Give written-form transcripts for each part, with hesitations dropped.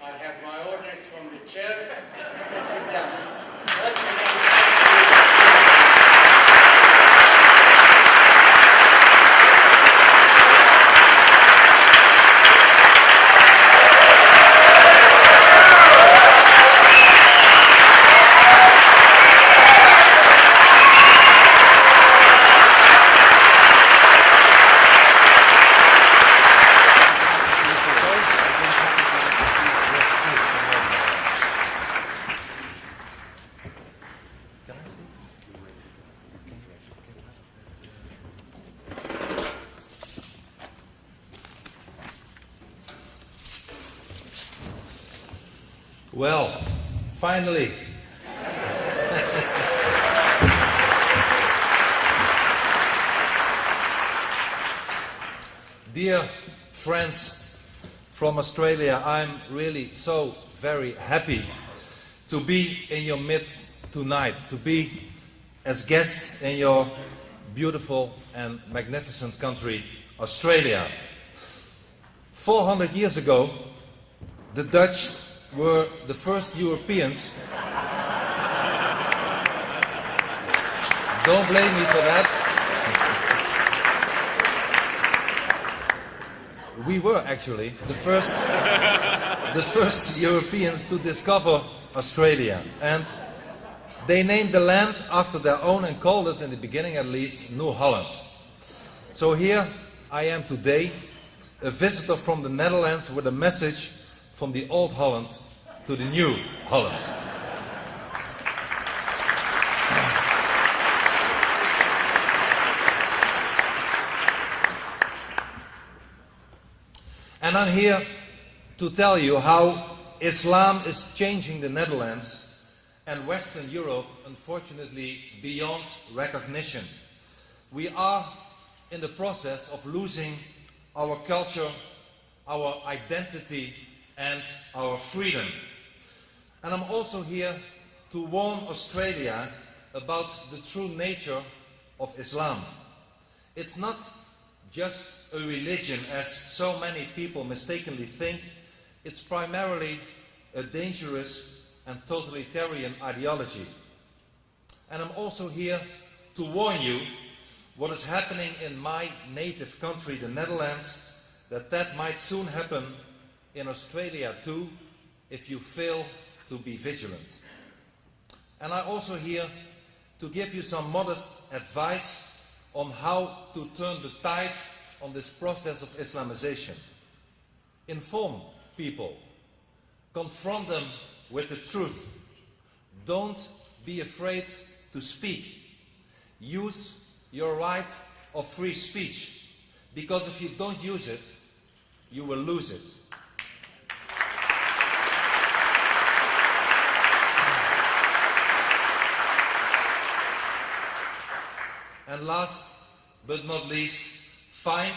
I have my orders from the chair to sit down. Well, finally. Dear friends from Australia, I'm really so very happy to be in your midst tonight, to be as guests in your beautiful and magnificent country, Australia. 400 years ago, the Dutch were the first Europeans. Don't blame me for that. We were actually the first Europeans to discover Australia. And they named the land after their own and called it, in the beginning at least, New Holland. So here I am today, a visitor from the Netherlands with a message from the old Holland to the new Holland. And I'm here to tell you how Islam is changing the Netherlands and Western Europe, unfortunately, beyond recognition. We are in the process of losing our culture, our identity, and our freedom. And I'm also here to warn Australia about the true nature of Islam. It's not just a religion, as so many people mistakenly think. It's primarily a dangerous and totalitarian ideology. And I'm also here to warn you what is happening in my native country, the Netherlands, that might soon happen in Australia too, if you fail to be vigilant. And I'm also here to give you some modest advice on how to turn the tide on this process of Islamization. Inform people, confront them with the truth. Don't be afraid to speak. Use your right of free speech, because if you don't use it, you will lose it. And last but not least, find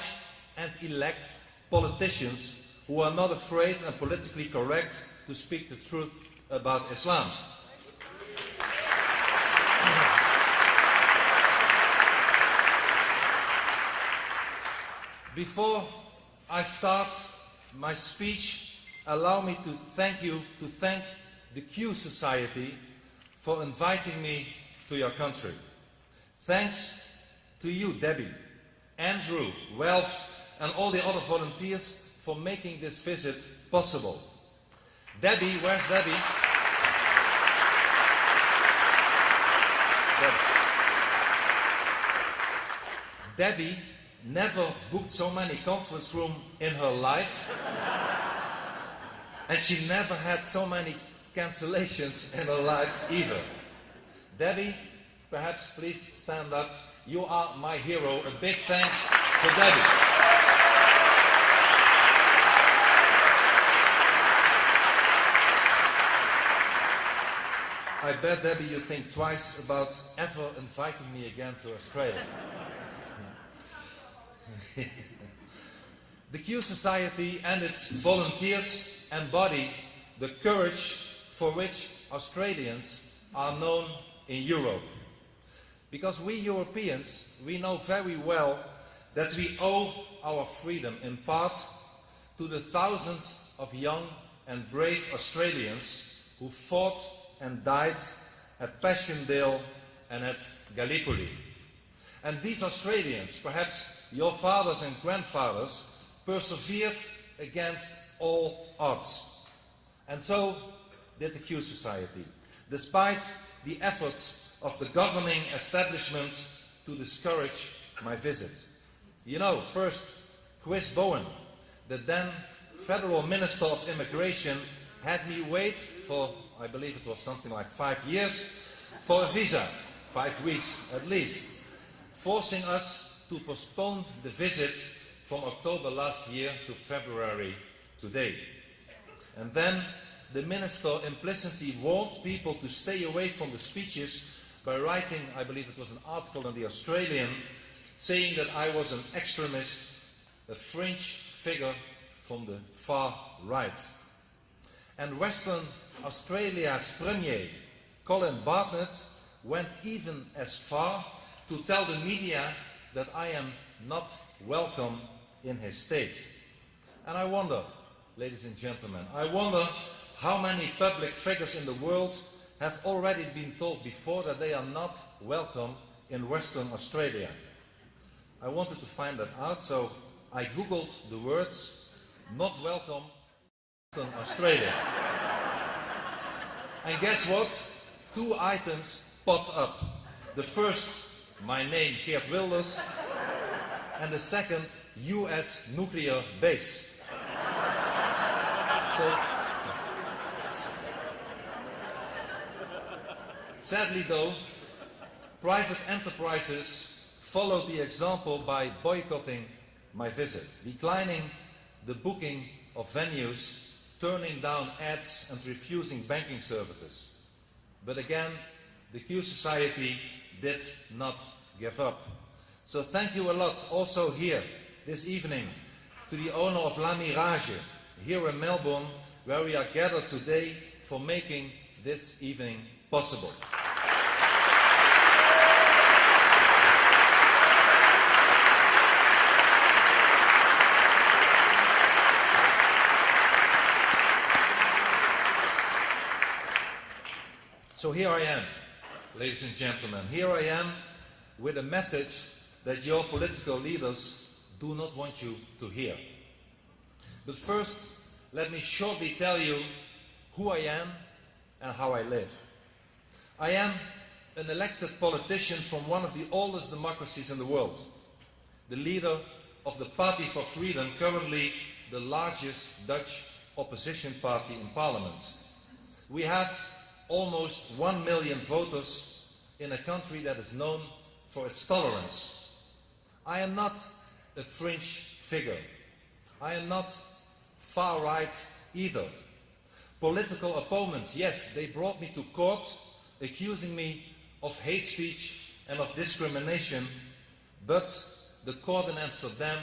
and elect politicians who are not afraid and politically correct to speak the truth about Islam. Before I start my speech, allow me to thank the Q Society for inviting me to your country. Thanks to you, Debbie, Andrew, Ralph, and all the other volunteers for making this visit possible. Debbie, where's Debbie? Debbie never booked so many conference rooms in her life, and she never had so many cancellations in her life either. Debbie, perhaps please stand up. You are my hero. A big thanks for Debbie. I bet, Debbie, you think twice about ever inviting me again to Australia. The Q Society and its volunteers embody the courage for which Australians are known in Europe. Because we Europeans, we know very well that we owe our freedom in part to the thousands of young and brave Australians who fought and died at Passchendaele and at Gallipoli. And these Australians, perhaps your fathers and grandfathers, persevered against all odds. And so did the Q Society, despite the efforts of the governing establishment to discourage my visit. You know, first, Chris Bowen, the then Federal Minister of Immigration, had me wait for, I believe it was something like 5 years, for a visa, 5 weeks at least, forcing us to postpone the visit from October last year to February today. And then the minister implicitly warned people to stay away from the speeches by writing, I believe it was an article in the Australian, saying that I was an extremist, a fringe figure from the far right. And Western Australia's Premier, Colin Bartlett, went even as far to tell the media that I am not welcome in his state. And I wonder, ladies and gentlemen, I wonder how many public figures in the world have already been told before that they are not welcome in Western Australia. I wanted to find that out, so I googled the words, "not welcome in Western Australia." And guess what? 2 items popped up. The first, my name, Geert Wilders, and the second, US nuclear base. So, sadly though, private enterprises followed the example by boycotting my visit, declining the booking of venues, turning down ads and refusing banking services. But again, the Q Society did not give up. So thank you a lot also here this evening to the owner of La Mirage here in Melbourne, where we are gathered today for making this evening possible. So here I am, ladies and gentlemen, here I am with a message that your political leaders do not want you to hear. But first, let me shortly tell you who I am and how I live. I am an elected politician from one of the oldest democracies in the world, the leader of the Party for Freedom, currently the largest Dutch opposition party in Parliament. We have almost 1 million voters in a country that is known for its tolerance. I am not a fringe figure. I am not far right either. Political opponents, yes, they brought me to court accusing me of hate speech and of discrimination, but the court in Amsterdam,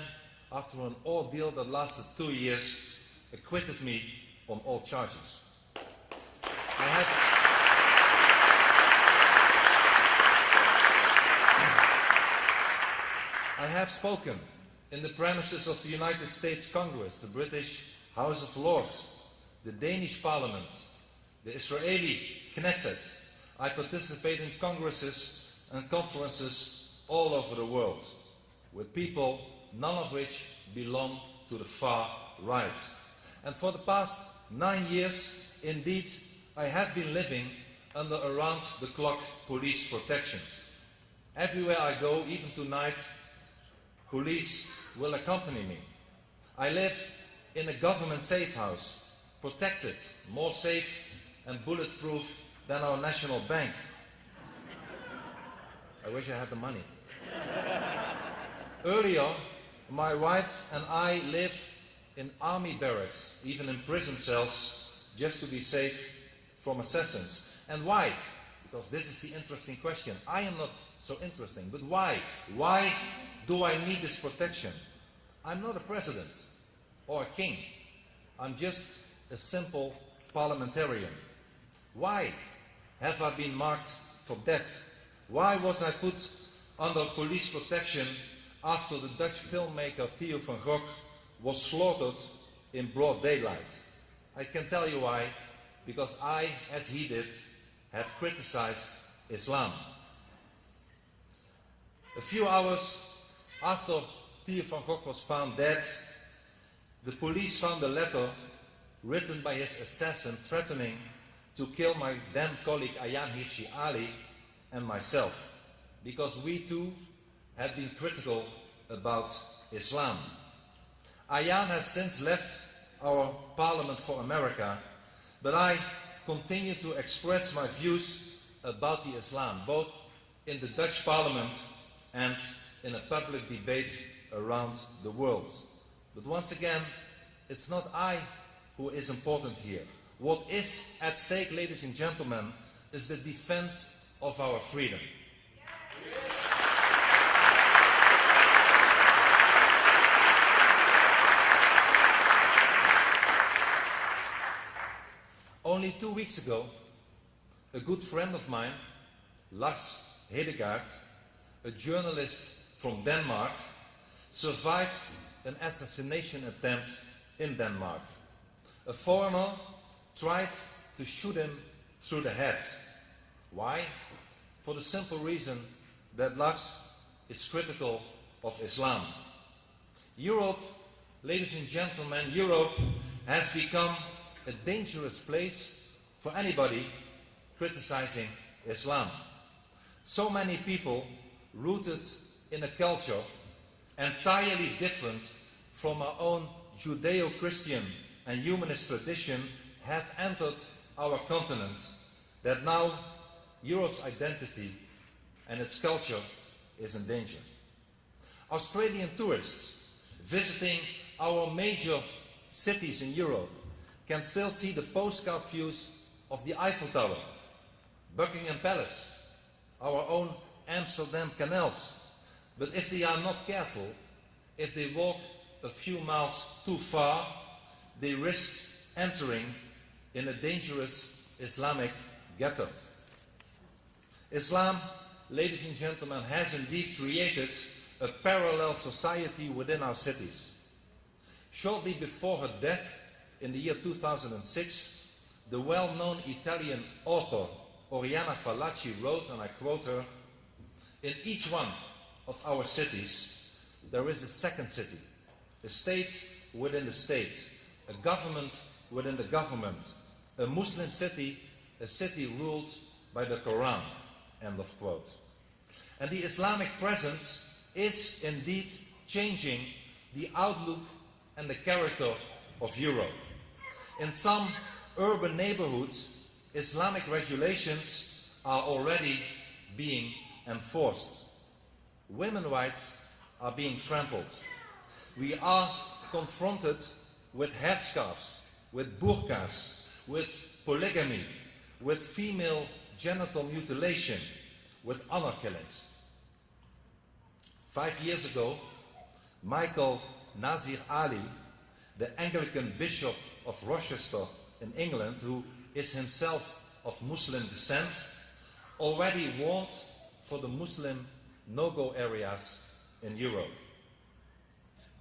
after an ordeal that lasted 2 years, acquitted me on all charges. I have spoken in the premises of the United States Congress, the British House of Lords, the Danish Parliament, the Israeli Knesset. I participate in congresses and conferences all over the world with people, none of which belong to the far right. And for the past 9 years, indeed, I have been living under around-the-clock police protections. Everywhere I go, even tonight, police will accompany me. I live in a government safe house, protected, more safe and bulletproof than our national bank. I wish I had the money. Earlier, my wife and I lived in army barracks, even in prison cells, just to be safe from assassins. And why? Because this is the interesting question. I am not so interesting, but why? Why do I need this protection? I'm not a president or a king. I'm just a simple parliamentarian. Why have I been marked for death? Why was I put under police protection after the Dutch filmmaker Theo van Gogh was slaughtered in broad daylight? I can tell you why. Because I, as he did, have criticized Islam. A few hours after Theo van Gogh was found dead, the police found a letter written by his assassin threatening to kill my then colleague Ayaan Hirsi Ali and myself, because we too had been critical about Islam. Ayaan has since left our Parliament for America, but I continue to express my views about the Islam, both in the Dutch Parliament and in a public debate around the world. But once again, it's not I who is important here. What is at stake, ladies and gentlemen, is the defense of our freedom. Only 2 weeks ago, a good friend of mine, Lars Hedegaard, a journalist from Denmark, survived an assassination attempt in Denmark. A foreigner tried to shoot him through the head. Why? For the simple reason that Lars is critical of Islam. Europe, ladies and gentlemen, Europe has become a dangerous place for anybody criticizing Islam. So many people rooted in a culture entirely different from our own Judeo-Christian and humanist tradition have entered our continent, that now Europe's identity and its culture is in danger. Australian tourists visiting our major cities in Europe can still see the postcard views of the Eiffel Tower, Buckingham Palace, our own Amsterdam canals. But if they are not careful, if they walk a few miles too far, they risk entering in a dangerous Islamic ghetto. Islam, ladies and gentlemen, has indeed created a parallel society within our cities. Shortly before her death in the year 2006, the well-known Italian author Oriana Fallaci wrote, and I quote her, "In each one of our cities, there is a second city, a state within the state, a government within the government, a Muslim city, a city ruled by the Quran," end of quote. And the Islamic presence is indeed changing the outlook and the character of Europe. In some urban neighborhoods, Islamic regulations are already being enforced. Women's rights are being trampled. We are confronted with headscarves, with burqas, with polygamy, with female genital mutilation, with honor killings. 5 years ago, Michael Nazir Ali, the Anglican Bishop of Rochester in England, who is himself of Muslim descent, already warned for the Muslim no-go areas in Europe.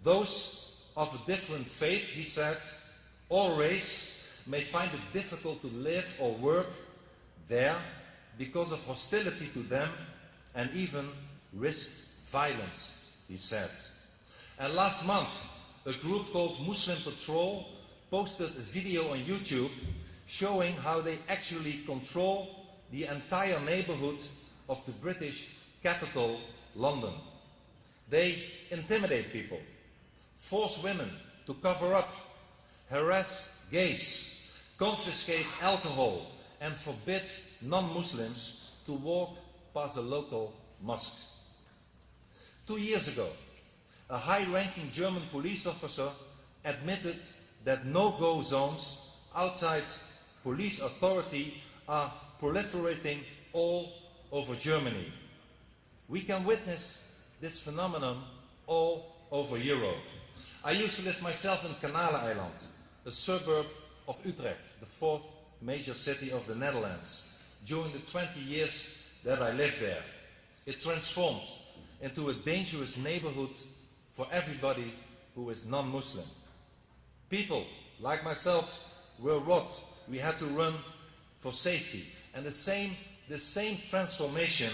Those of a different faith, he said, or race, may find it difficult to live or work there because of hostility to them and even risk violence, he said. And last month, a group called Muslim Patrol posted a video on YouTube showing how they actually control the entire neighborhood of the British capital, London. They intimidate people, force women to cover up, harass gays, confiscate alcohol, and forbid non-Muslims to walk past the local mosques. 2 years ago, a high-ranking German police officer admitted that no-go zones outside police authority are proliferating all over Germany. We can witness this phenomenon all over Europe. I used to live myself in Kanaleiland, a suburb of Utrecht, the fourth major city of the Netherlands. During the 20 years that I lived there, it transformed into a dangerous neighborhood for everybody who is non-Muslim. People like myself were robbed. We had to run for safety. And the same transformation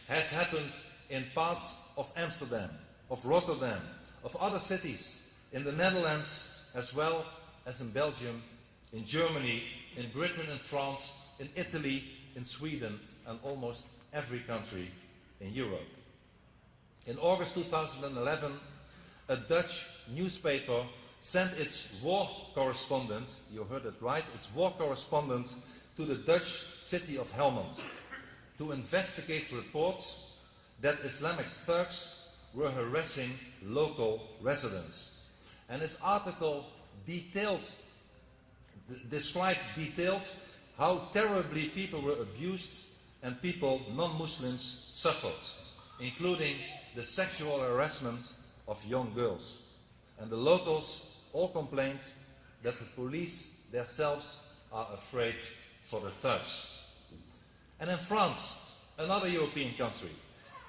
has happened in parts of Amsterdam, of Rotterdam, of other cities, in the Netherlands as well as in Belgium, in Germany, in Britain and France, in Italy, in Sweden, and almost every country in Europe. In August 2011, a Dutch newspaper sent its war correspondent, you heard it right, its war correspondent to the Dutch city of Helmond to investigate reports that Islamic thugs were harassing local residents. And his article described how terribly people were abused and people, non-Muslims, suffered, including the sexual harassment of young girls. And the locals all complained that the police themselves are afraid for the thugs. And in France, another European country,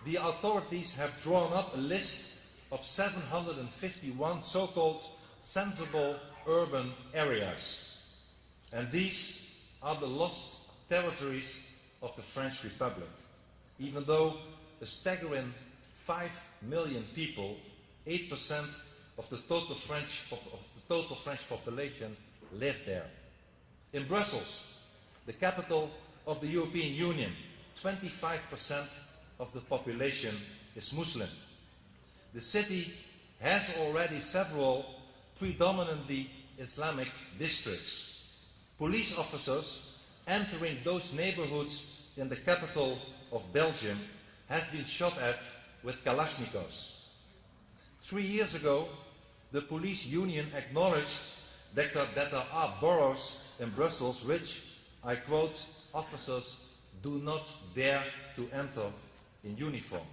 the authorities have drawn up a list of 751 so-called sensible urban areas. And these are the lost territories of the French Republic. Even though a staggering 5 million people, 8% of the total French population, live there. In Brussels, the capital of the European Union, 25% of the population is Muslim. The city has already several predominantly Islamic districts. Police officers entering those neighborhoods in the capital of Belgium have been shot at with Kalashnikovs. 3 years ago, the police union acknowledged that there are boroughs in Brussels which, I quote, officers do not dare to enter in uniform.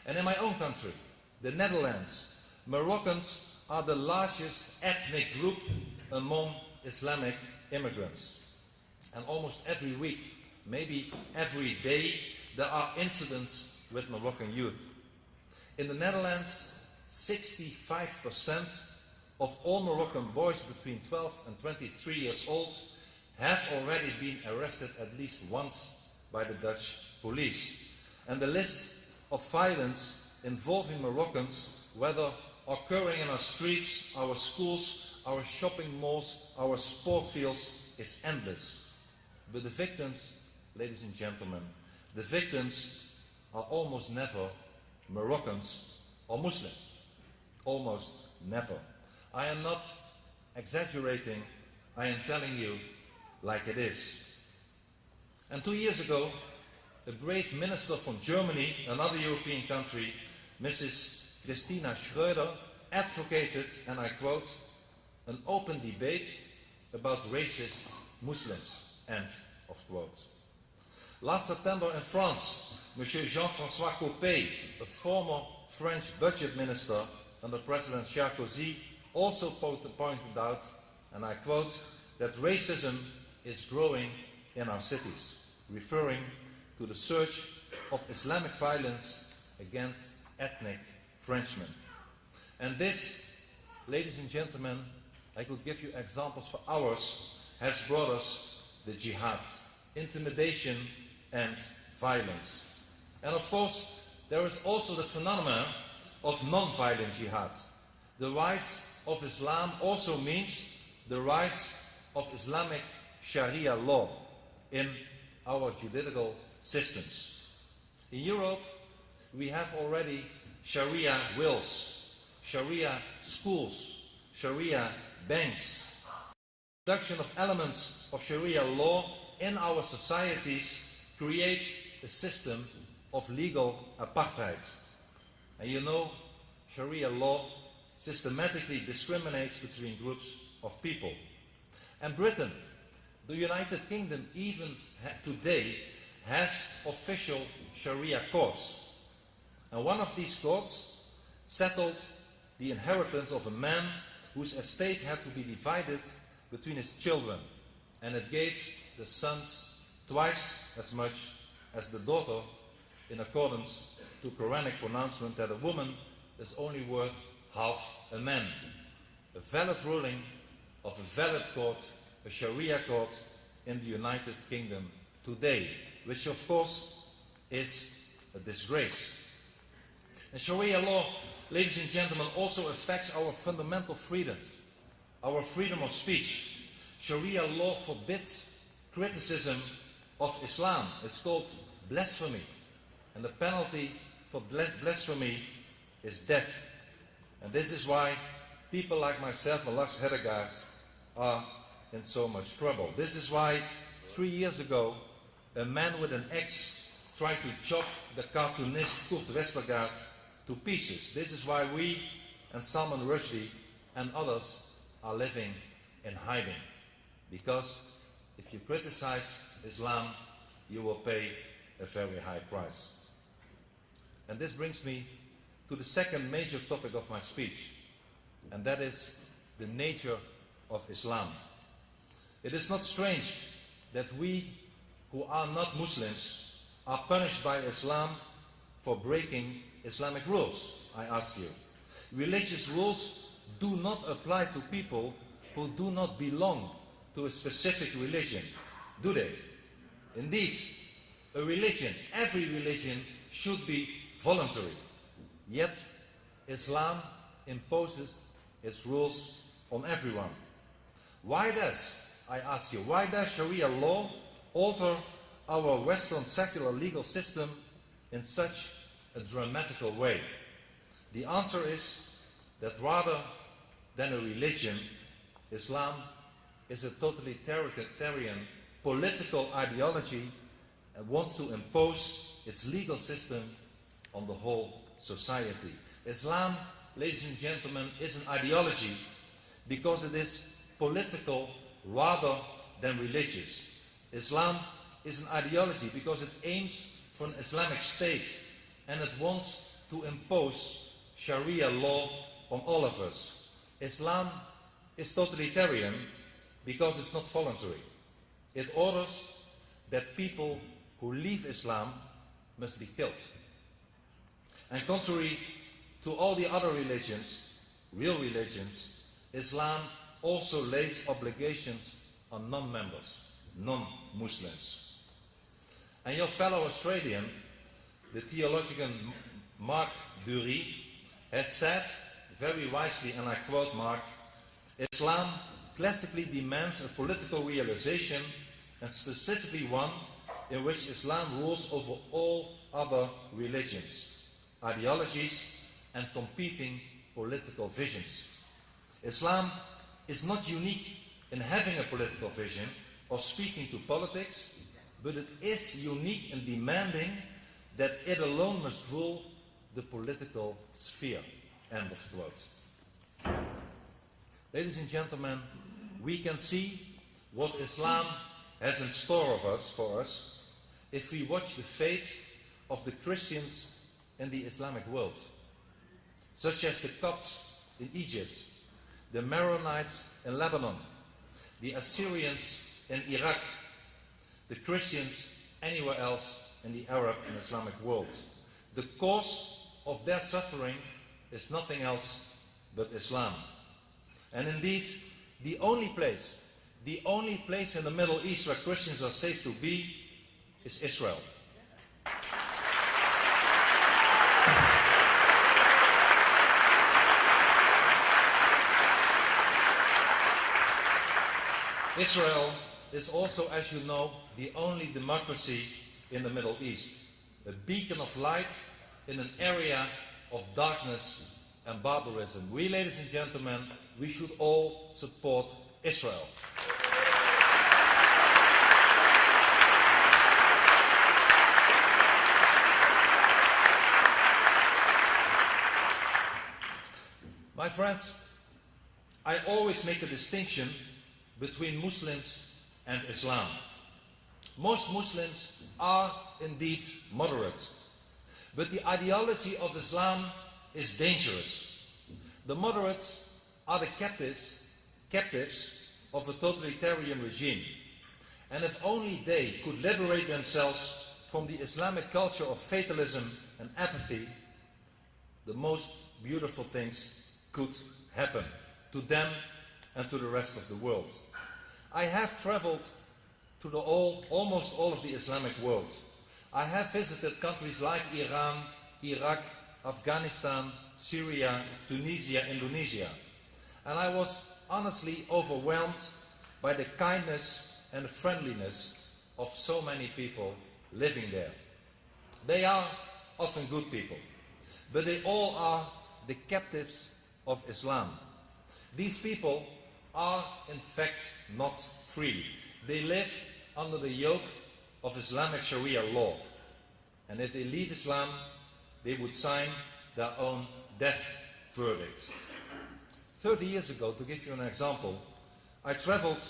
And in my own country, the Netherlands, Moroccans are the largest ethnic group among Islamic immigrants. And almost every week, maybe every day, there are incidents with Moroccan youth. In the Netherlands, 65% of all Moroccan boys between 12 and 23 years old have already been arrested at least once by the Dutch police. And the list of violence involving Moroccans, whether occurring in our streets, our schools, our shopping malls, our sport fields, is endless. But the victims, ladies and gentlemen, the victims are almost never Moroccans or Muslims. Almost never. I am not exaggerating, I am telling you like it is. And 2 years ago, a brave minister from Germany, another European country, Mrs. Christina Schröder, advocated, and I quote, an open debate about racist Muslims, end of quote. Last September in France, Monsieur Jean-François Copé, a former French budget minister under President Sarkozy, also pointed out, and I quote, that racism is growing in our cities, referring to the surge of Islamic violence against ethnic Frenchmen. And this, ladies and gentlemen, I could give you examples for hours, has brought us the jihad, intimidation and violence. And of course, there is also the phenomenon of non-violent jihad. The rise of Islam also means the rise of Islamic Sharia law in our judicial systems. In Europe, we have already Sharia wills, Sharia schools, Sharia banks. The introduction of elements of Sharia law in our societies create a system of legal apartheid. And you know, Sharia law systematically discriminates between groups of people. And Britain, the United Kingdom, even today has official Sharia courts. And one of these courts settled the inheritance of a man whose estate had to be divided between his children, and it gave the sons twice as much as the daughter, in accordance to Quranic pronouncement that a woman is only worth half a man. A valid ruling of a valid court a Sharia court in the United Kingdom today, which of course is a disgrace. And Sharia law, ladies and gentlemen, also affects our fundamental freedoms, our freedom of speech. Sharia law forbids criticism of Islam. It's called blasphemy. And the penalty for blasphemy is death. And this is why people like myself and Lars Hedegaard are in so much trouble. This is why 3 years ago a man with an axe tried to chop the cartoonist Kurt Westergaard to pieces. This is why we and Salman Rushdie and others are living in hiding. Because if you criticize Islam, you will pay a very high price. And this brings me to the second major topic of my speech, and that is the nature of Islam. It is not strange that we who are not Muslims are punished by Islam for breaking Islamic rules, I ask you. Religious rules do not apply to people who do not belong to a specific religion, do they? Indeed, a religion, every religion, should be voluntary. Yet, Islam imposes its rules on everyone. Why does, I ask you, why does Sharia law alter our Western secular legal system in such a dramatical way? The answer is that rather than a religion, Islam is a totalitarian political ideology and wants to impose its legal system on the whole society. Islam, ladies and gentlemen, is an ideology because it is political rather than religious. Islam is an ideology because it aims for an Islamic state and it wants to impose Sharia law on all of us. Islam is totalitarian because it's not voluntary. It orders that people who leave Islam must be killed. And contrary to all the other religions, real religions, Islam also lays obligations on non-members, non-Muslims. And your fellow Australian, the theologian Mark Dury, has said, very wisely, and I quote Mark, Islam classically demands a political realization, and specifically one in which Islam rules over all other religions, ideologies, and competing political visions. Islam is not unique in having a political vision or speaking to politics, but it is unique in demanding that it alone must rule the political sphere. End of quote. Ladies and gentlemen, we can see what Islam has in store for us if we watch the fate of the Christians in the Islamic world, such as the Copts in Egypt, the Maronites in Lebanon, the Assyrians in Iraq, the Christians anywhere else in the Arab and Islamic world. The cause of their suffering is nothing else but Islam. And indeed, the only place in the Middle East where Christians are safe to be is Israel. Israel is also, as you know, the only democracy in the Middle East, a beacon of light in an area of darkness and barbarism. We, ladies and gentlemen, we should all support Israel. My friends, I always make a distinction between Muslims and Islam. Most Muslims are indeed moderate, but the ideology of Islam is dangerous. The moderates are the captives of a totalitarian regime, and if only they could liberate themselves from the Islamic culture of fatalism and apathy, the most beautiful things could happen to them and to the rest of the world. I have traveled to almost all of the Islamic world. I have visited countries like Iran, Iraq, Afghanistan, Syria, Tunisia, Indonesia. And I was honestly overwhelmed by the kindness and the friendliness of so many people living there. They are often good people, but they all are the captives of Islam. These people are in fact not free. They live under the yoke of Islamic Sharia law. And if they leave Islam, they would sign their own death verdict. 30 years ago, to give you an example, I traveled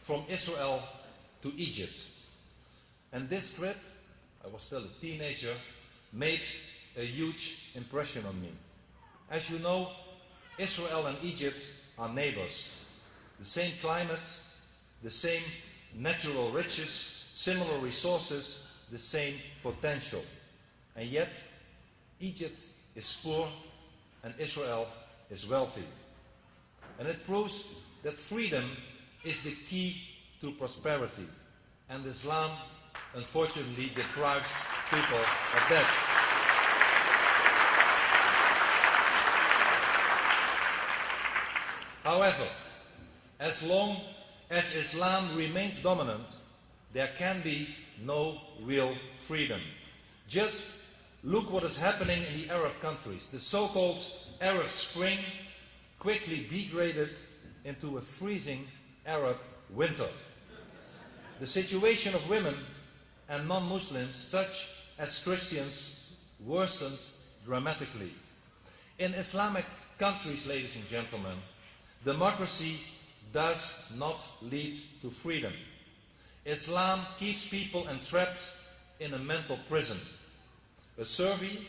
from Israel to Egypt. And this trip, I was still a teenager, made a huge impression on me. As you know, Israel and Egypt are neighbors. The same climate, the same natural riches, similar resources, the same potential. And yet, Egypt is poor and Israel is wealthy. And it proves that freedom is the key to prosperity. And Islam, unfortunately, deprives people of that. However, as long as Islam remains dominant, there can be no real freedom. Just look what is happening in the Arab countries. The so-called Arab Spring quickly degraded into a freezing Arab winter. The situation of women and non-Muslims, such as Christians, worsened dramatically. In Islamic countries, ladies and gentlemen, democracy does not lead to freedom. Islam keeps people entrapped in a mental prison. A survey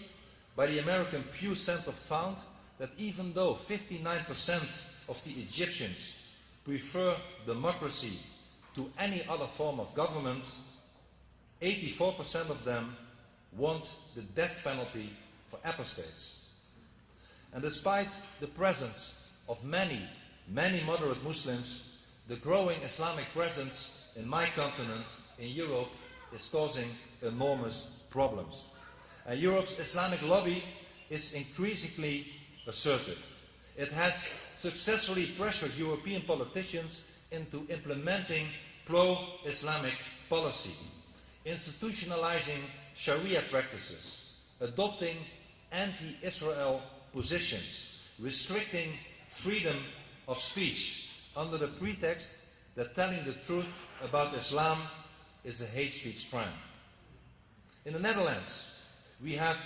by the American Pew Center found that even though 59% of the Egyptians prefer democracy to any other form of government, 84% of them want the death penalty for apostates. And despite the presence of many moderate Muslims, the growing Islamic presence in my continent, in Europe, is causing enormous problems. And Europe's Islamic lobby is increasingly assertive. It has successfully pressured European politicians into implementing pro-Islamic policy, institutionalizing Sharia practices, adopting anti-Israel positions, restricting freedom of speech under the pretext that telling the truth about Islam is a hate speech crime. In the Netherlands, we have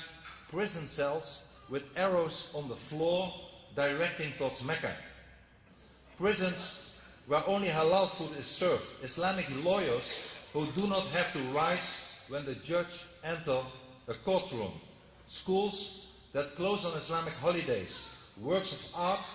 prison cells with arrows on the floor directing towards Mecca. Prisons where only halal food is served. Islamic lawyers who do not have to rise when the judge enters a courtroom. Schools that close on Islamic holidays. Works of art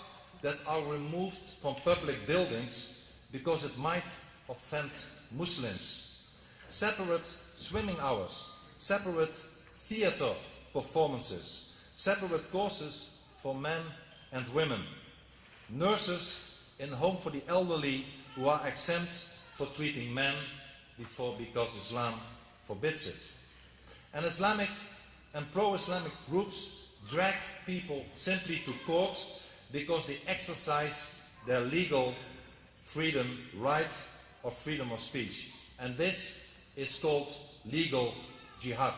that are removed from public buildings because it might offend Muslims. Separate swimming hours. Separate theater performances. Separate courses for men and women. Nurses in home for the elderly who are exempt for treating men because Islam forbids it. And Islamic and pro-Islamic groups drag people simply to court because they exercise their legal freedom, right of freedom of speech. And this is called legal jihad.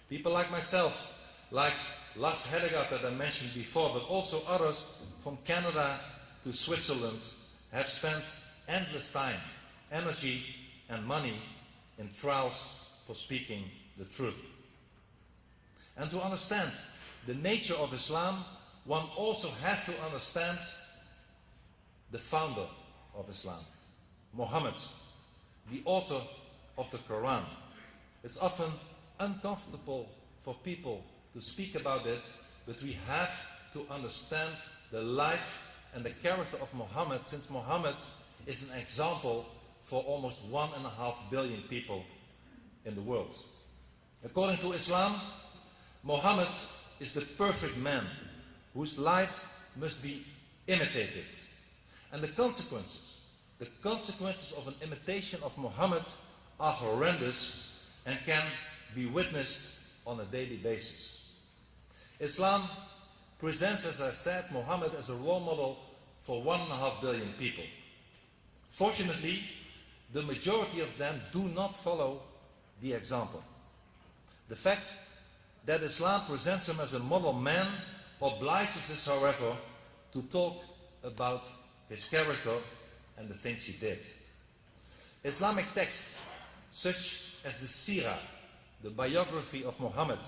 People like myself, like Lars Hedegaard that I mentioned before, but also others from Canada to Switzerland, have spent endless time, energy and money in trials for speaking the truth. And to understand the nature of Islam, one also has to understand the founder of Islam, Muhammad, the author of the Quran. It's often uncomfortable for people to speak about it, but we have to understand the life and the character of Muhammad, since Muhammad is an example for almost 1.5 billion people in the world. According to Islam, Muhammad is the perfect man whose life must be imitated. And the consequences the consequences of an imitation of Muhammad are horrendous and can be witnessed on a daily basis. Islam presents, as I said, Muhammad as a role model for 1.5 billion people. Fortunately, the majority of them do not follow the example. The fact that Islam presents him as a model man obliges us, however, to talk about his character and the things he did. Islamic texts such as the Sirah, the biography of Muhammad,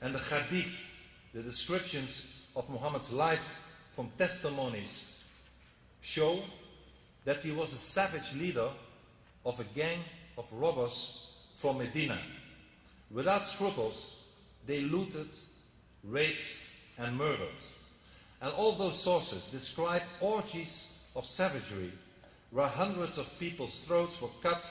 and the Hadith, the descriptions of Muhammad's life from testimonies, show that he was a savage leader of a gang of robbers from Medina. Without scruples, they looted, raped, and murdered. And all those sources describe orgies of savagery, where hundreds of people's throats were cut,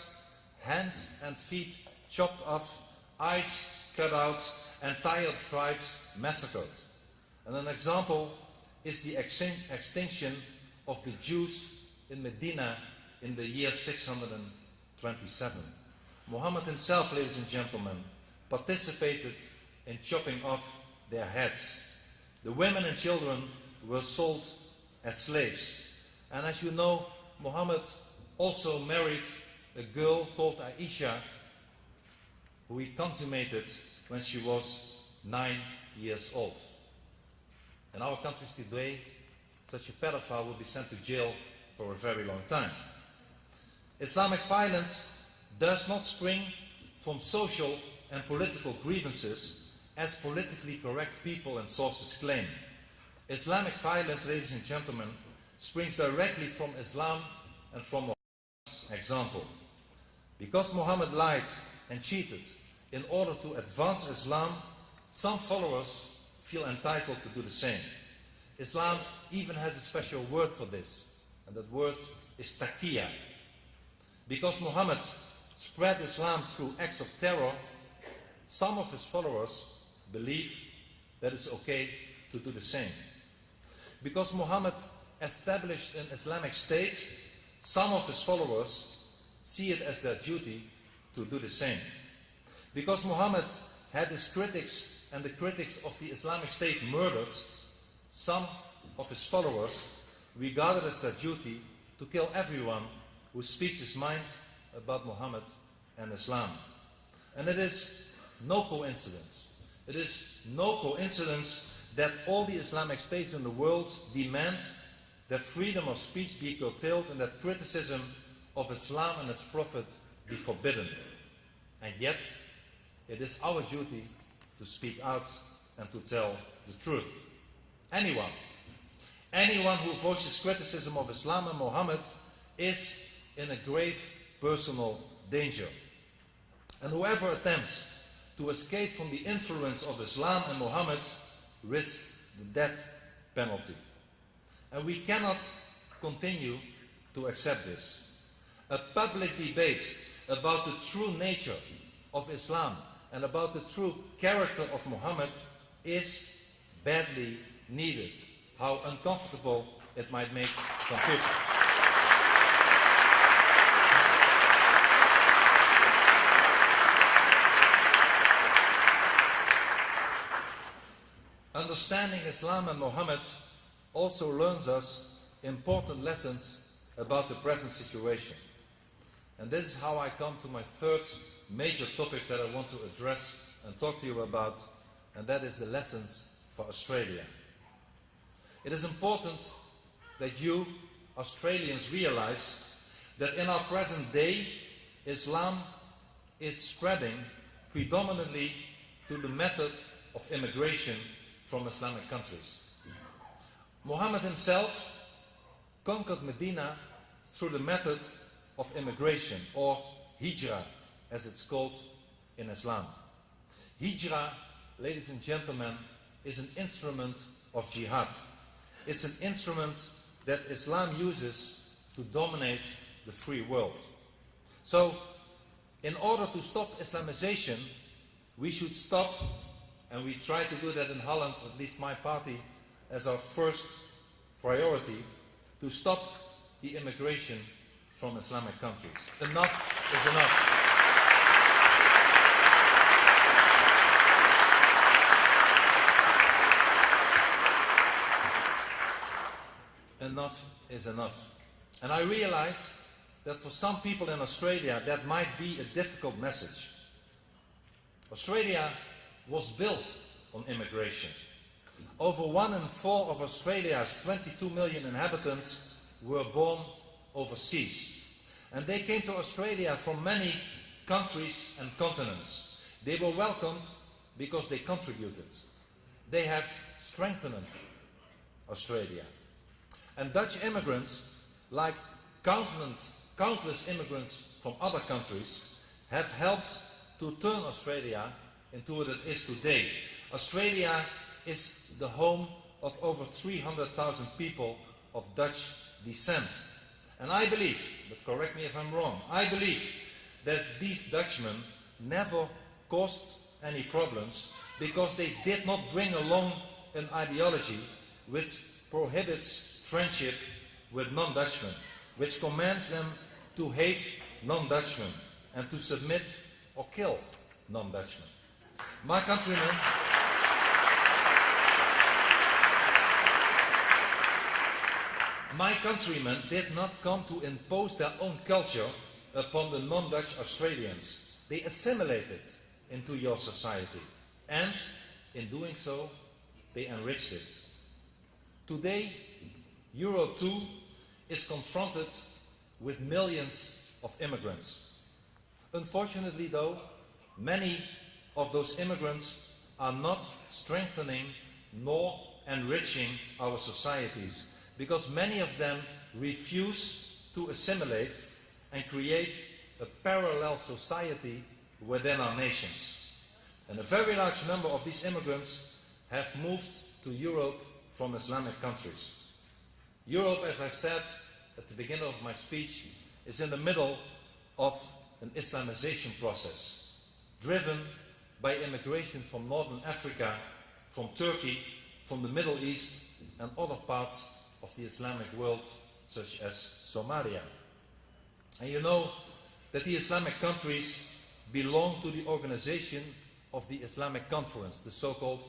hands and feet chopped off, eyes cut out, entire tribes massacred. And an example is the extinction of the Jews in Medina in the year 627. Muhammad himself, ladies and gentlemen, participated in chopping off their heads. The women and children were sold as slaves. And as you know, Muhammad also married a girl called Aisha, who he consummated when she was 9 years old. In our countries today, such a pedophile will be sent to jail for a very long time. Islamic violence does not spring from social and political grievances, as politically correct people and sources claim. Islamic violence, ladies and gentlemen, springs directly from Islam and from Muhammad's example. Because Muhammad lied and cheated in order to advance Islam, some followers feel entitled to do the same. Islam even has a special word for this, and that word is taqiyya. Because Muhammad spread Islam through acts of terror, some of his followers believe that it's okay to do the same. Because Muhammad established an Islamic state, some of his followers see it as their duty to do the same. Because Muhammad had his critics and the critics of the Islamic State murdered, some of his followers regard it as their duty to kill everyone who speaks his mind about Muhammad and Islam. And it is no coincidence. It is no coincidence that all the Islamic states in the world demand that freedom of speech be curtailed and that criticism of Islam and its prophet be forbidden. And yet, it is our duty to speak out and to tell the truth. Anyone who voices criticism of Islam and Muhammad is in a grave personal danger. And whoever attempts to escape from the influence of Islam and Muhammad risks the death penalty. And we cannot continue to accept this. A public debate about the true nature of Islam and about the true character of Muhammad is badly needed, how uncomfortable it might make some people. Understanding Islam and Muhammad also learns us important lessons about the present situation. And this is how I come to my third major topic that I want to address and talk to you about, and that is the lessons for Australia. It is important that you, Australians, realize that in our present day, Islam is spreading predominantly through the method of immigration from Islamic countries. Muhammad himself conquered Medina through the method of immigration, or hijrah, as it's called in Islam. Hijrah, ladies and gentlemen, is an instrument of jihad. It's an instrument that Islam uses to dominate the free world. So, in order to stop Islamization, we should stop, and we try to do that in Holland, at least my party, as our first priority, to stop the immigration from Islamic countries. Enough is enough. Enough is enough. And I realize that for some people in Australia that might be a difficult message. Australia was built on immigration. Over 1 in 4 of Australia's 22 million inhabitants were born overseas. And they came to Australia from many countries and continents. They were welcomed because they contributed. They have strengthened Australia. And Dutch immigrants, like countless immigrants from other countries, have helped to turn Australia into what it is today. Australia is the home of over 300,000 people of Dutch descent. And I believe, but correct me if I'm wrong, I believe that these Dutchmen never caused any problems because they did not bring along an ideology which prohibits friendship with non-Dutchmen, which commands them to hate non-Dutchmen and to submit or kill non-Dutchmen. My countrymen did not come to impose their own culture upon the non-Dutch Australians. They assimilated into your society, and in doing so, they enriched it. Today, Europe too is confronted with millions of immigrants. Unfortunately though, many of those immigrants are not strengthening nor enriching our societies, because many of them refuse to assimilate and create a parallel society within our nations. And a very large number of these immigrants have moved to Europe from Islamic countries. Europe, as I said at the beginning of my speech, is in the middle of an Islamization process, driven by immigration from Northern Africa, from Turkey, from the Middle East, and other parts of the Islamic world, such as Somalia. And you know that the Islamic countries belong to the organization of the Islamic Conference, the so-called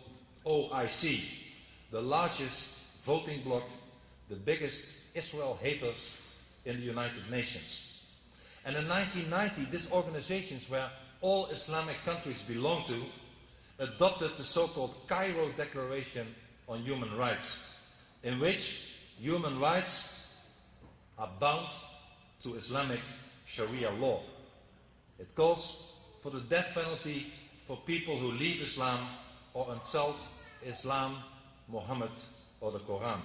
OIC, the largest voting bloc, the biggest Israel haters in the United Nations. And in 1990, this organization, where all Islamic countries belong to, adopted the so-called Cairo Declaration on Human Rights, in which human rights are bound to Islamic Sharia law. It calls for the death penalty for people who leave Islam or insult Islam, Muhammad, or the Quran.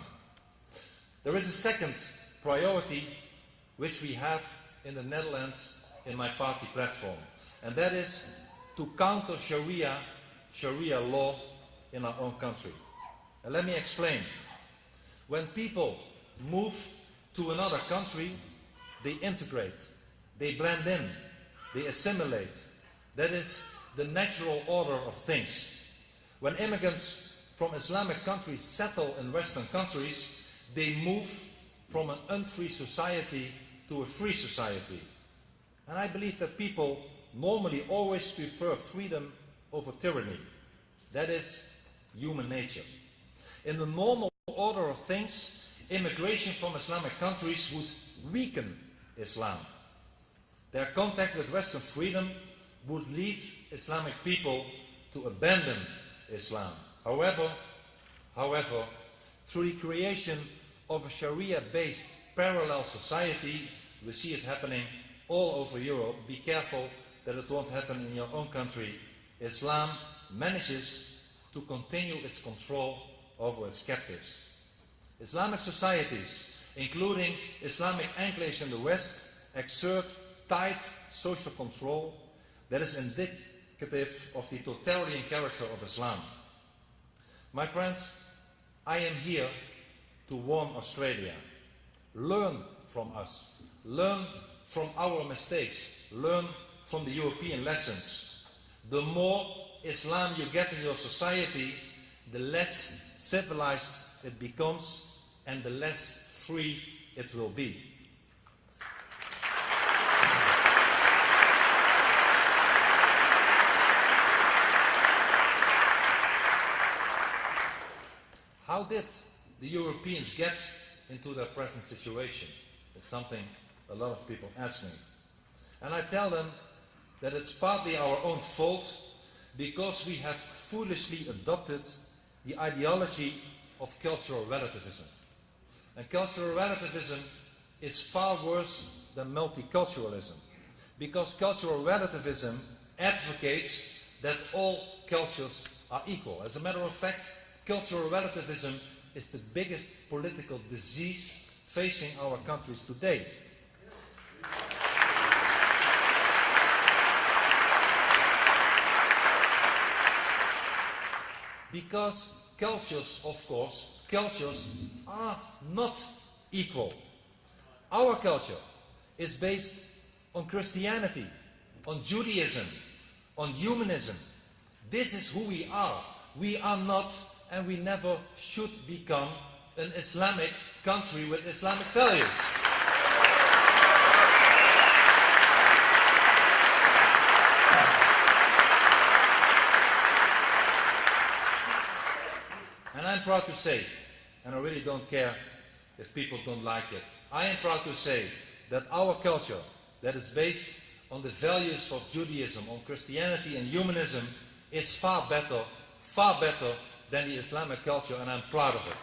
There is a second priority which we have in the Netherlands in my party platform, and that is to counter Sharia law in our own country. And let me explain. When people move to another country, they integrate, they blend in, they assimilate. That is the natural order of things. When immigrants from Islamic countries settle in Western countries, they move from an unfree society to a free society. And I believe that people normally always prefer freedom over tyranny. That is human nature. In the normal order of things, immigration from Islamic countries would weaken Islam. Their contact with Western freedom would lead Islamic people to abandon Islam. However, through the creation of a Sharia-based parallel society, we see it happening all over Europe. Be careful that it won't happen in your own country. Islam manages to continue its control over its captives. Islamic societies, including Islamic enclaves in the West, exert tight social control that is indicative of the totalitarian character of Islam. My friends, I am here to warn Australia. Learn from us. Learn from our mistakes. Learn from the European lessons. The more Islam you get in your society, the less civilized it becomes and the less free it will be. how did the Europeans get into their present situation? It's something a lot of people ask me. And I tell them that it's partly our own fault because we have foolishly adopted the ideology of cultural relativism. And cultural relativism is far worse than multiculturalism, because cultural relativism advocates that all cultures are equal. As a matter of fact, cultural relativism is the biggest political disease facing our countries today. Because cultures, of course, cultures are not equal. Our culture is based on Christianity, on Judaism, on humanism. This is who we are. We are not, and we never should become, an Islamic country with Islamic values. And I'm proud to say, and I really don't care if people don't like it, I am proud to say that our culture, that is based on the values of Judaism, on Christianity and humanism, is far better than the Islamic culture, and I'm proud of it.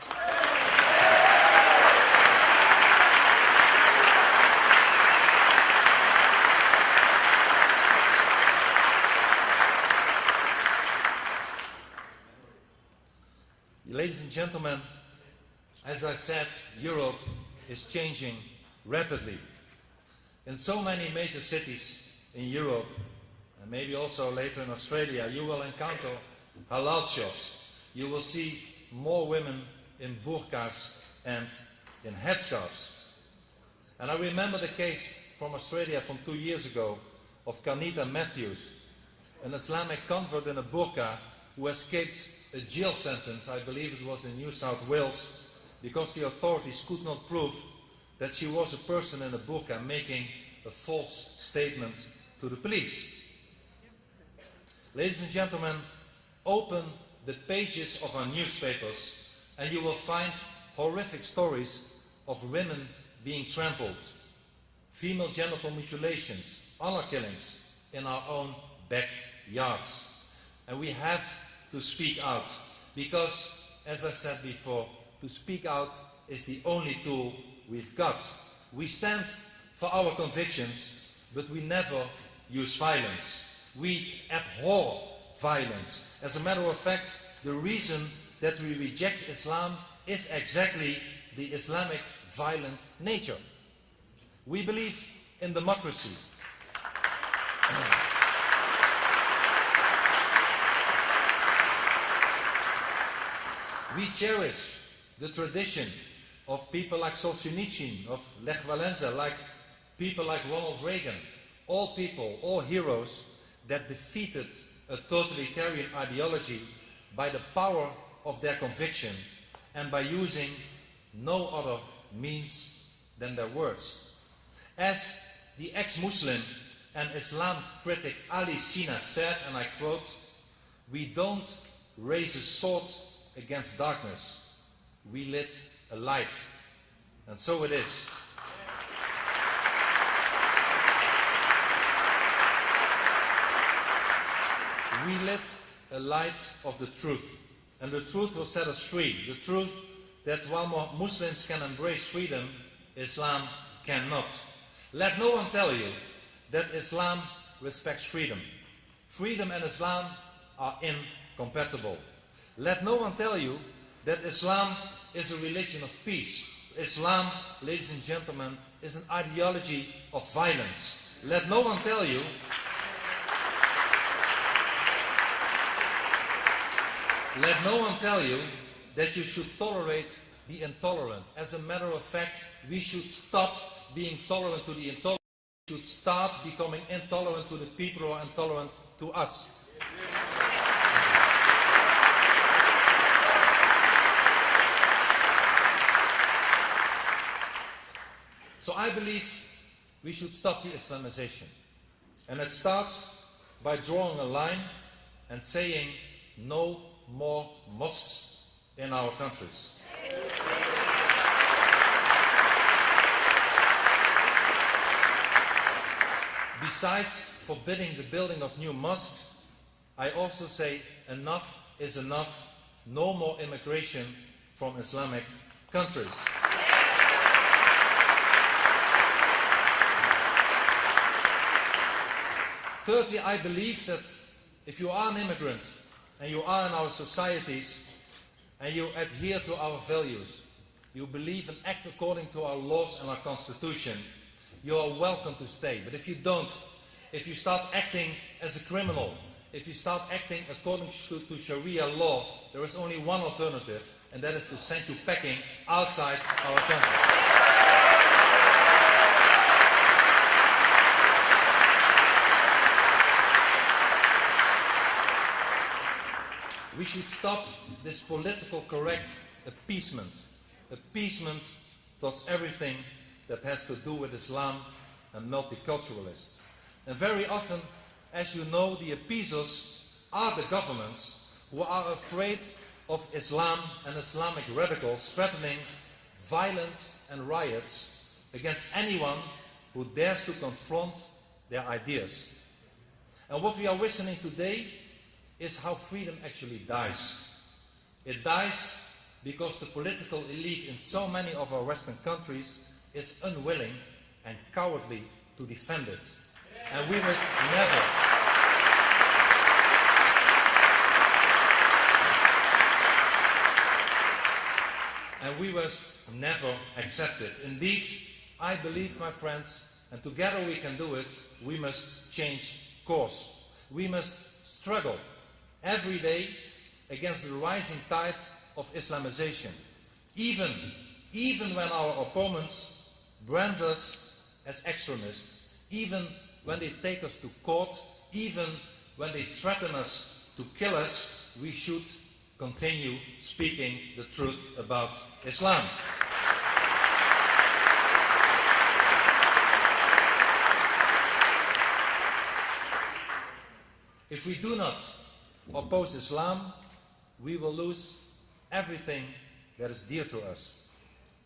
Ladies and gentlemen, as I said, Europe is changing rapidly. In so many major cities in Europe, and maybe also later in Australia, you will encounter halal shops. You will see more women in burqas and in headscarves. And I remember the case from Australia from 2 years ago of Kanita Matthews, an Islamic convert in a burqa who escaped a jail sentence, I believe it was in New South Wales, because the authorities could not prove that she was a person in a burqa making a false statement to the police. Ladies and gentlemen, open the pages of our newspapers and you will find horrific stories of women being trampled, female genital mutilations, honor killings in our own backyards. And we have to speak out, because, as I said before, to speak out is the only tool we've got. We stand for our convictions, but we never use violence. We abhor violence. As a matter of fact, the reason that we reject Islam is exactly the Islamic violent nature. We believe in democracy. We cherish the tradition of people like Solzhenitsyn, of Lech Walesa, like people like Ronald Reagan, all people, all heroes that defeated a totalitarian ideology by the power of their conviction and by using no other means than their words. As the ex-Muslim and Islam critic Ali Sina said, and I quote, "We don't raise a sword against darkness, we lit a light." And so it is. We lit a light of the truth, and the truth will set us free. The truth that while Muslims can embrace freedom, Islam cannot. Let no one tell you that Islam respects freedom. Freedom and Islam are incompatible. Let no one tell you that Islam is a religion of peace. Islam, ladies and gentlemen, is an ideology of violence. Let no one tell you that you should tolerate the intolerant. As a matter of fact, we should stop being tolerant to the intolerant. We should start becoming intolerant to the people who are intolerant to us. So I believe we should stop the Islamization. And it starts by drawing a line and saying no more mosques in our countries. Besides forbidding the building of new mosques, I also say enough is enough, no more immigration from Islamic countries. Thirdly, I believe that if you are an immigrant and you are in our societies and you adhere to our values, you believe and act according to our laws and our constitution, you are welcome to stay. But if you don't, if you start acting as a criminal, if you start acting according to Sharia law, there is only one alternative, and that is to send you packing outside our country. We should stop this political correct appeasement towards everything that has to do with Islam and multiculturalists. And very often, as you know, the appeasers are the governments who are afraid of Islam and Islamic radicals threatening violence and riots against anyone who dares to confront their ideas. And what we are witnessing today is how freedom actually dies. It dies because the political elite in so many of our Western countries is unwilling and cowardly to defend it. And we must never accept it. Indeed, I believe, my friends, and together we can do it, we must change course. We must struggle every day against the rising tide of Islamization. Even when our opponents brand us as extremists, even when they take us to court, even when they threaten us to kill us, we should continue speaking the truth about Islam. If we do not oppose Islam, we will lose everything that is dear to us.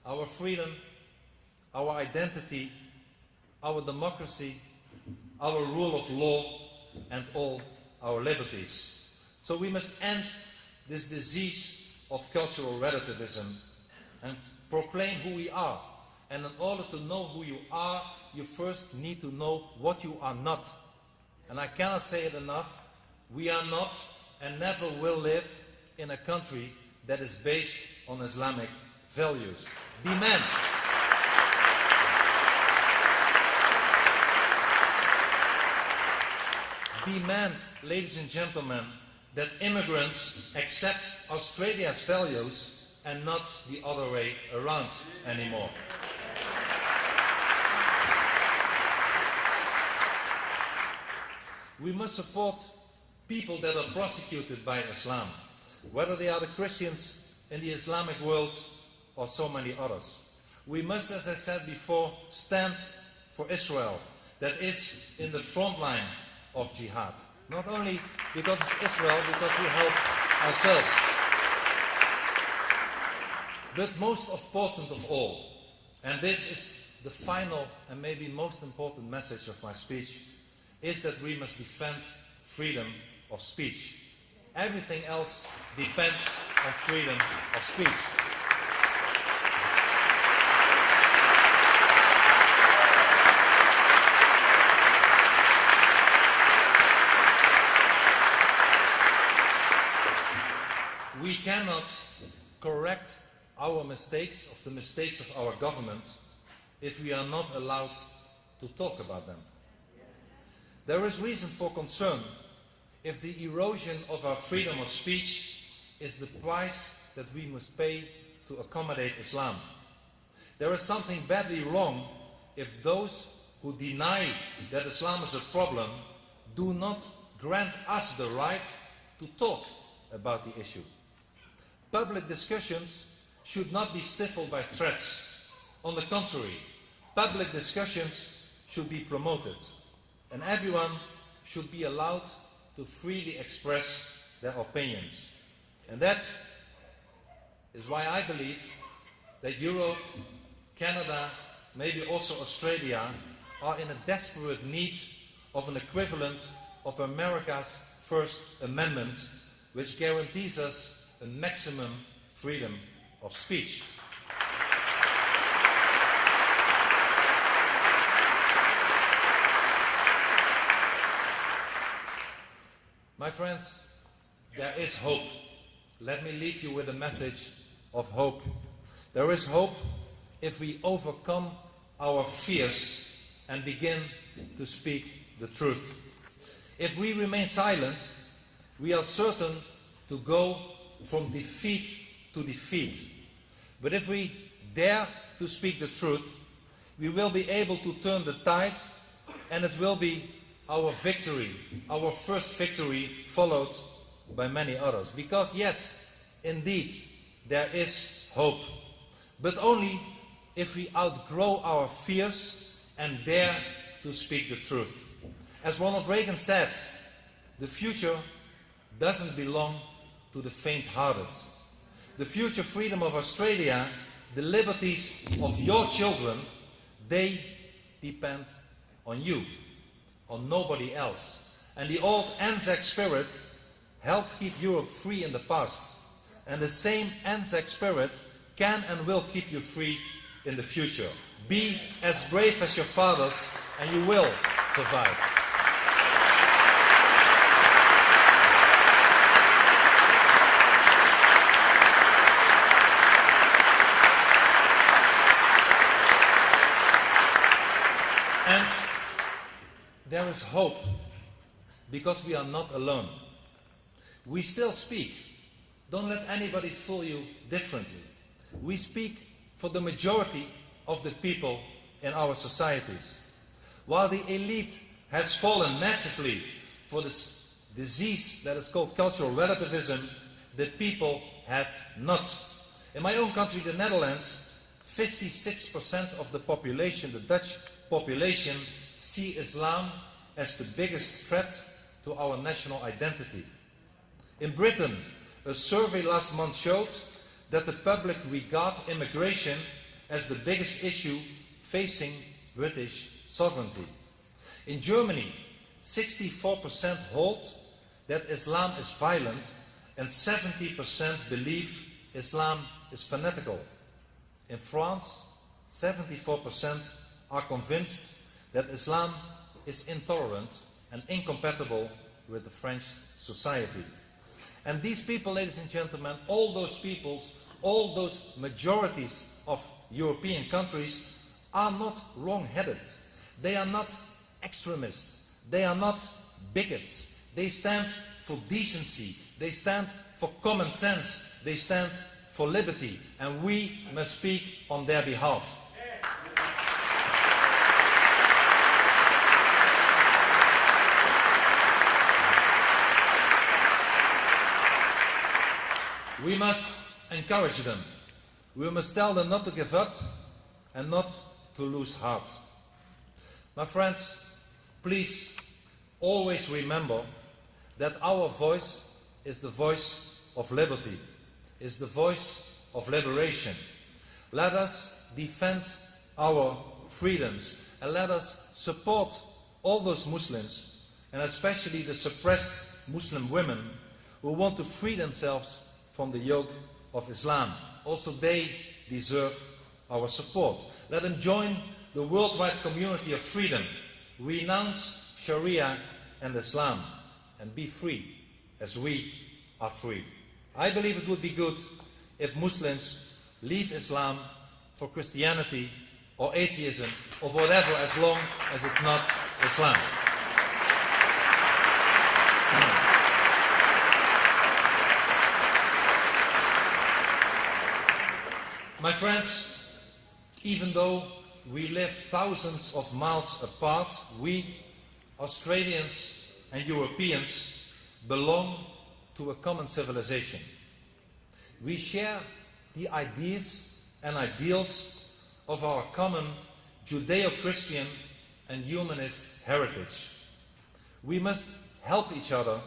Our freedom, our identity, our democracy, our rule of law, and all our liberties. So we must end this disease of cultural relativism and proclaim who we are. And in order to know who you are, you first need to know what you are not. And I cannot say it enough, we are not and never will live in a country that is based on Islamic values. Demand, ladies and gentlemen, that immigrants accept Australia's values and not the other way around anymore. We must support people that are persecuted by Islam, whether they are the Christians in the Islamic world or so many others. We must, as I said before, stand for Israel, that is in the front line of jihad. Not only because of Israel, because we help ourselves. But most important of all, and this is the final and maybe most important message of my speech, is that we must defend freedom of speech. Everything else depends on freedom of speech. We cannot correct our mistakes, of the mistakes of our government, if we are not allowed to talk about them. There is reason for concern if the erosion of our freedom of speech is the price that we must pay to accommodate Islam. There is something badly wrong if those who deny that Islam is a problem do not grant us the right to talk about the issue. Public discussions should not be stifled by threats. On the contrary, public discussions should be promoted, and everyone should be allowed to freely express their opinions. And that is why I believe that Europe, Canada, maybe also Australia are in a desperate need of an equivalent of America's First Amendment, which guarantees us a maximum freedom of speech. My friends, there is hope. Let me leave you with a message of hope. There is hope if we overcome our fears and begin to speak the truth. If we remain silent, we are certain to go from defeat to defeat. But if we dare to speak the truth, we will be able to turn the tide, and it will be our victory, our first victory, followed by many others. Because yes, indeed, there is hope. But only if we outgrow our fears and dare to speak the truth. As Ronald Reagan said, the future doesn't belong to the faint-hearted. The future freedom of Australia, the liberties of your children, they depend on you, on nobody else. And the old Anzac spirit helped keep Europe free in the past. And the same Anzac spirit can and will keep you free in the future. Be as brave as your fathers, and you will survive. And there is hope, because we are not alone. We still speak. Don't let anybody fool you differently. We speak for the majority of the people in our societies. While the elite has fallen massively for this disease that is called cultural relativism, the people have not. In my own country, the Netherlands, 56% of the population, the Dutch population, see Islam as the biggest threat to our national identity. In Britain, a survey last month showed that the public regard immigration as the biggest issue facing British sovereignty. In Germany, 64% hold that Islam is violent and 70% believe Islam is fanatical. In France, 74% are convinced that Islam is intolerant and incompatible with the French society. And these people, ladies and gentlemen, all those peoples, all those majorities of European countries are not wrong-headed. They are not extremists. They are not bigots. They stand for decency. They stand for common sense. They stand for liberty. And we must speak on their behalf. We must encourage them. We must tell them not to give up and not to lose heart. My friends, please always remember that our voice is the voice of liberty, is the voice of liberation. Let us defend our freedoms, and let us support all those Muslims, and especially the suppressed Muslim women who want to free themselves from the yoke of Islam. Also, they deserve our support. Let them join the worldwide community of freedom, renounce Sharia and Islam, and be free as we are free. I believe it would be good if Muslims leave Islam for Christianity or atheism or whatever, as long as it's not Islam. My friends, even though we live thousands of miles apart, we, Australians and Europeans, belong to a common civilization. We share the ideas and ideals of our common Judeo-Christian and humanist heritage. We must help each other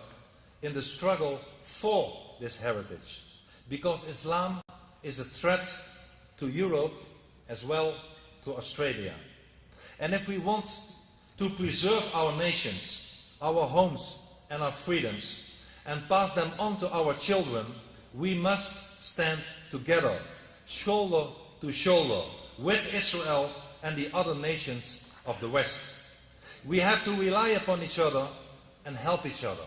in the struggle for this heritage, because Islam is a threat to Europe as well to Australia. And if we want to preserve our nations, our homes and our freedoms and pass them on to our children, we must stand together, shoulder to shoulder, with Israel and the other nations of the West. We have to rely upon each other and help each other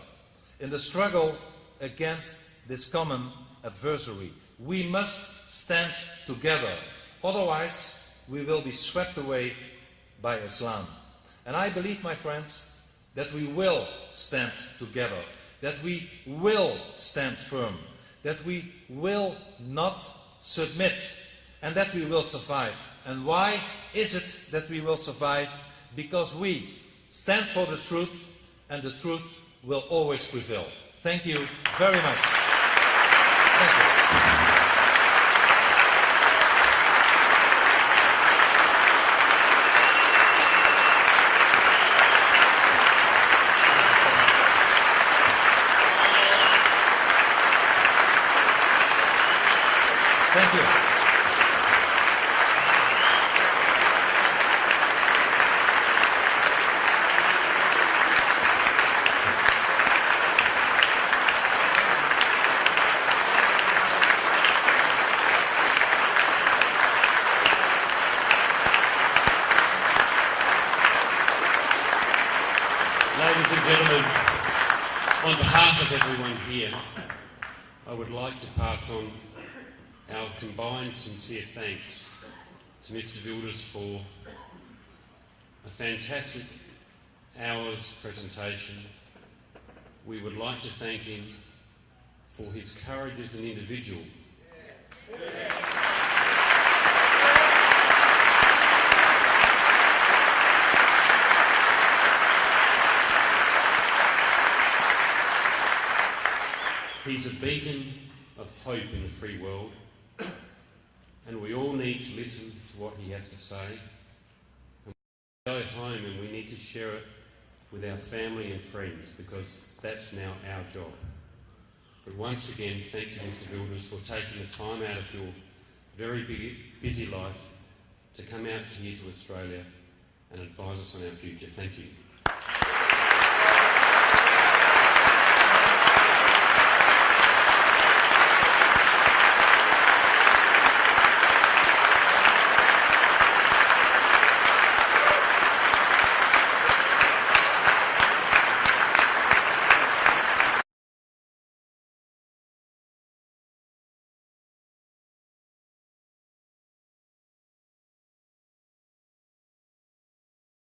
in the struggle against this common adversary. We must stand together, otherwise we will be swept away by Islam. And I believe, my friends, that we will stand together, that we will stand firm, that we will not submit, and that we will survive. And why is it that we will survive? Because we stand for the truth, and the truth will always prevail. Thank you very much. Thank you. Thank you. Ladies and gentlemen, on behalf of everyone here, I would like to pass on our combined sincere thanks to Mr. Wilders for a fantastic hour's presentation. We would like to thank him for his courage as an individual. He's a beacon of hope in the free world, and we all need to listen to what he has to say. And we go home and we need to share it with our family and friends, because that's now our job. But once again, thank you, Mr. Wilders, for taking the time out of your very busy life to come out here to Australia and advise us on our future. Thank you.